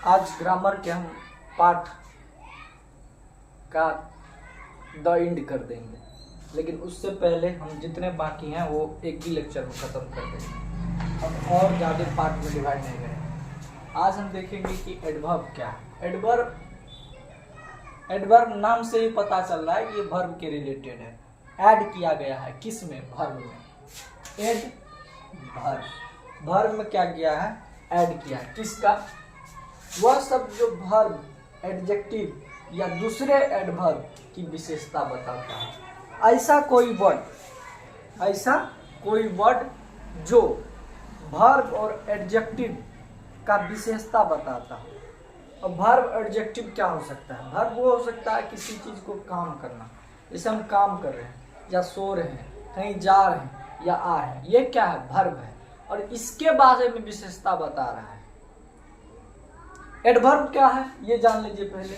आज ग्रामर के हम पाठ का द एंड कर देंगे, लेकिन उससे पहले हम जितने बाकी हैं वो एक ही लेक्चर में ख़त्म कर देंगे। अब और ज़्यादा पार्ट में डिवाइड नहीं करेंगे। आज हम देखेंगे कि एडवर्ब क्या है। एडवर्ब नाम से ही पता चल रहा है कि ये वर्ब के रिलेटेड है। ऐड किया गया है किस में? वर्ब में। वर्ब में क्या किया है? ऐड किया है। किसका? वह सब जो वर्ब एडजेक्टिव या दूसरे एडवर्ब की विशेषता बताता है। ऐसा कोई वर्ड जो वर्ब और एडजेक्टिव का विशेषता बताता है। और वर्ब एडजेक्टिव क्या हो सकता है? वर्ब वो हो सकता है किसी चीज़ को काम करना, जैसे हम काम कर रहे हैं या सो रहे हैं, कहीं जा रहे हैं या आ रहे हैं, ये क्या है? वर्ब है। और इसके बारे में विशेषता बता रहा है। एडवर्ब क्या है ये जान लीजिए पहले।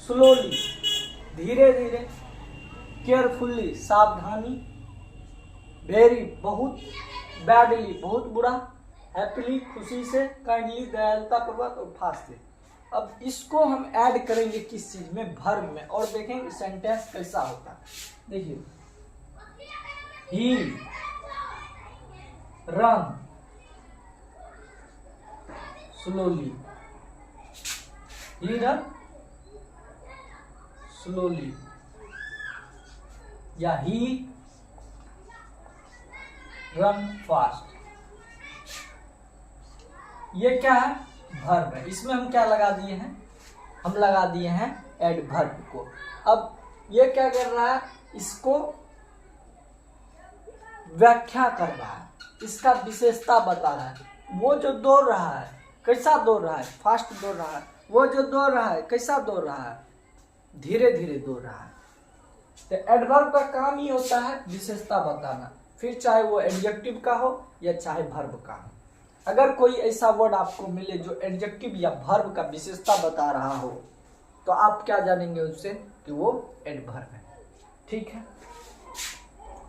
स्लोली, धीरे धीरे, केयरफुल्ली, सावधानी, वेरी, बहुत, बैडली, बहुत बुरा, हैप्पीली, खुशी से, काइंडली, दयालुता पूर्वक, और फास्टली। अब इसको हम ऐड करेंगे किस चीज में? वर्ब में, और देखेंगे सेंटेंस कैसा होता है। देखिए, ही रन स्लोली, ही रन स्लोली, या ही रन फास्ट। ये क्या है? वर्ब है। इसमें हम क्या लगा दिए हैं? हम लगा दिए हैं एडवर्ब को। अब ये क्या कर रहा है? इसको व्याख्या कर रहा है, इसका विशेषता बता रहा है। वो जो दौड़ रहा है कैसा दौड़ रहा है? फास्ट दौड़ रहा है। वो जो दौड़ रहा है कैसा दौड़ रहा है? धीरे धीरे दौड़ रहा है। तो एडवर्ब का काम ही होता है विशेषता बताना, फिर चाहे वो एडजेक्टिव का हो या चाहे वर्ब का हो। अगर कोई ऐसा वर्ड आपको मिले जो एडजेक्टिव या वर्ब का विशेषता बता रहा हो, तो आप क्या जानेंगे उससे? कि वो एडवर्ब है। ठीक है।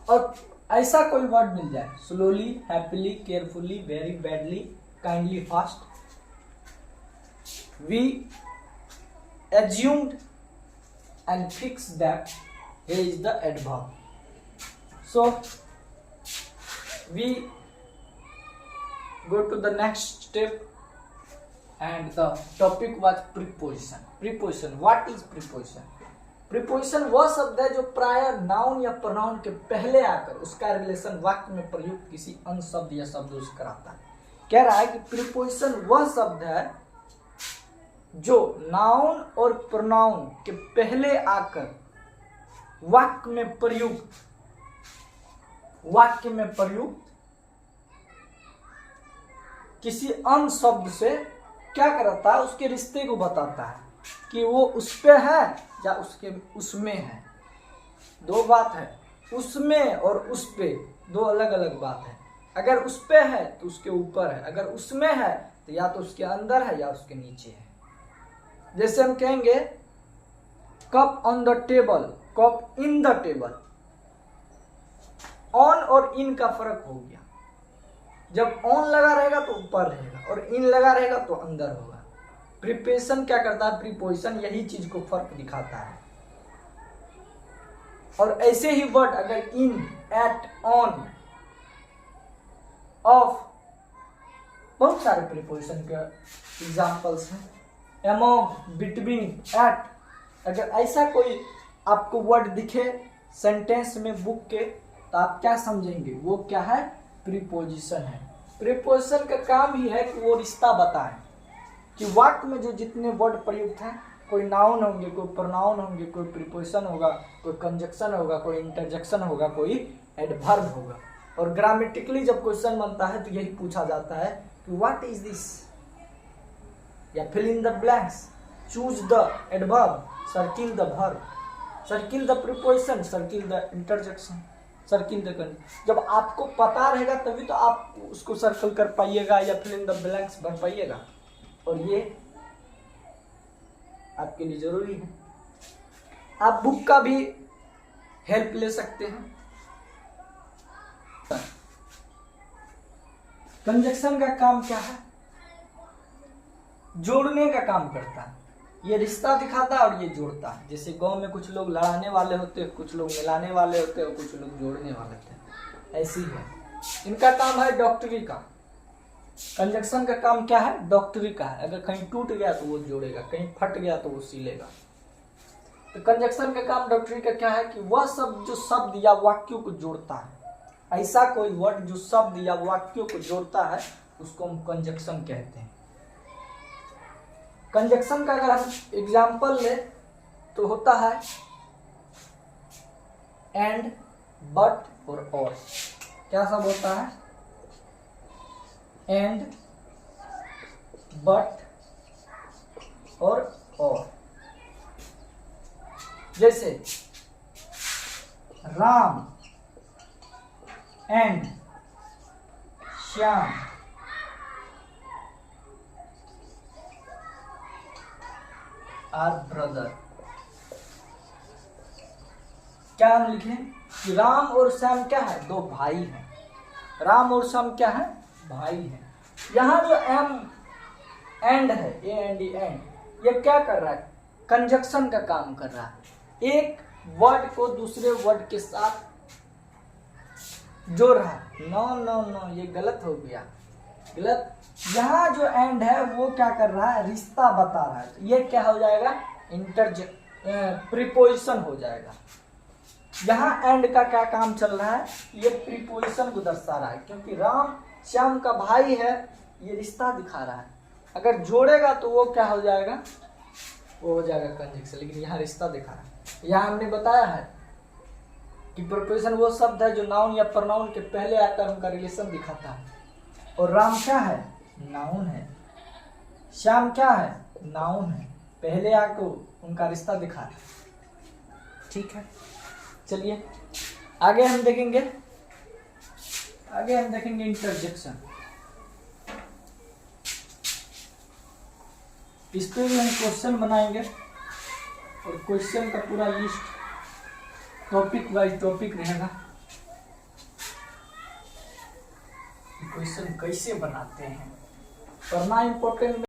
और ऐसा कोई वर्ड मिल जाए, slowly, happily, carefully, very, badly, kindly, fast, we assumed and fixed that here is the adverb. So we go to the next step, and the topic was preposition. Preposition, what is preposition? Preposition वह शब्द है जो प्राय noun या pronoun के पहले आकर उसका रिलेशन वाक्य में प्रयुक्त किसी अन्य शब्द या शब्दों से कराता है। कह रहा है कि प्रीपोजिशन वह शब्द है जो नाउन और प्रोनाउन के पहले आकर वाक्य में प्रयुक्त किसी अन्य शब्द से क्या करता है? उसके रिश्ते को बताता है कि वो उस पे है या उसमें है। दो बात है, उसमें और उस पे दो अलग अलग बात है। अगर उस पे है तो उसके ऊपर है, अगर उसमें है तो या तो उसके अंदर है या उसके नीचे है। जैसे हम कहेंगे cup on the table, cup in the table. On और इन का फर्क हो गया। जब ऑन लगा रहेगा तो ऊपर रहेगा और इन लगा रहेगा तो अंदर होगा। प्रीपोजिशन क्या करता है? प्रीपोजिशन यही चीज को फर्क दिखाता है। और ऐसे ही वर्ड अगर इन, एट, ऑन, ऑफ, बहुत सारे प्रीपोजिशन के एग्जाम्पल्स हैं। among, between, at, अगर ऐसा कोई आपको वर्ड दिखे सेंटेंस में बुक के, तो आप क्या समझेंगे? वो क्या है? प्रीपोजिशन है। प्रीपोजिशन का काम ही है कि वो रिश्ता बताए कि वाक्य में जो जितने वर्ड प्रयुक्त हैं, कोई नाउन होंगे, कोई प्रोनाउन होंगे, कोई प्रीपोजिशन होगा, कोई कंजक्शन होगा, कोई इंटरजेक्शन होगा, कोई एडवर्ब होगा। और ग्रामेटिकली जब क्वेश्चन बनता है तो यही पूछा जाता है कि व्हाट इज दिस, या fill in the blanks, choose the adverb, circle the verb, circle the preposition, circle the interjection, circle the conjunction। जब आपको पता रहेगा तभी तो आप उसको सर्कल कर पाइएगा या fill in the blanks भर पाइएगा, और ये आपके लिए जरूरी है। आप बुक का भी हेल्प ले सकते हैं। कंजक्शन का काम क्या है? जोड़ने का काम करता है। ये रिश्ता दिखाता है और ये जोड़ता है। जैसे गांव में कुछ लोग लड़ाने वाले होते हैं, कुछ लोग मिलाने वाले होते हैं और कुछ लोग जोड़ने वाले होते हैं, ऐसी है। इनका काम है डॉक्टरी का। कंजक्शन का काम क्या है? डॉक्टरी का है। अगर कहीं टूट गया तो वो जोड़ेगा, कहीं फट गया तो वो सिलेगा। तो कंजक्शन का काम डॉक्टरी का क्या है कि वह सब जो शब्द या वाक्यों को जोड़ता है, ऐसा कोई वर्ड जो शब्द या वाक्यों को जोड़ता है, उसको हम कंजक्शन कहते हैं। कंजक्शन का अगर हम एग्जाम्पल ले तो होता है एंड, बट और। क्या सब होता है? एंड, बट और। जैसे Ram and Shyam are brother. क्या हम लिखें कि राम और श्याम क्या है? दो भाई हैं। राम और श्याम क्या है? भाई हैं। यहाँ जो एंड है, ए एंड एंड, ये क्या कर रहा है? कंजक्शन का काम कर रहा है। एक वर्ड को दूसरे वर्ड के साथ जोड़ रहा है। नो, ये गलत हो गया, गलत। यहाँ जो एंड है वो क्या कर रहा है? रिश्ता बता रहा है। तो ये क्या हो जाएगा? प्रीपोजिशन हो जाएगा। यहाँ एंड का क्या काम चल रहा है? ये प्रीपोजिशन को दर्शा रहा है, क्योंकि राम श्याम का भाई है, ये रिश्ता दिखा रहा है। अगर जोड़ेगा तो वो क्या हो जाएगा? वो हो जाएगा कंजक्शन। लेकिन यहाँ रिश्ता दिखा रहा है। यहाँ हमने बताया है कि प्रीपोजिशन वो शब्द है जो नाउन या प्रोनाउन के पहले आकर उनका रिलेशन दिखाता है। और राम क्या है? नाउन है। श्याम क्या है? नाउन है। पहले आकर उनका रिश्ता दिखा रहा है। ठीक है, चलिए आगे हम देखेंगे इंटरजेक्शन। इस पे भी हम क्वेश्चन बनाएंगे और क्वेश्चन का पूरा लिस्ट टॉपिक वाइज टॉपिक रहेगा। क्वेश्चन कैसे बनाते हैं, पढ़ना इम्पोर्टेंट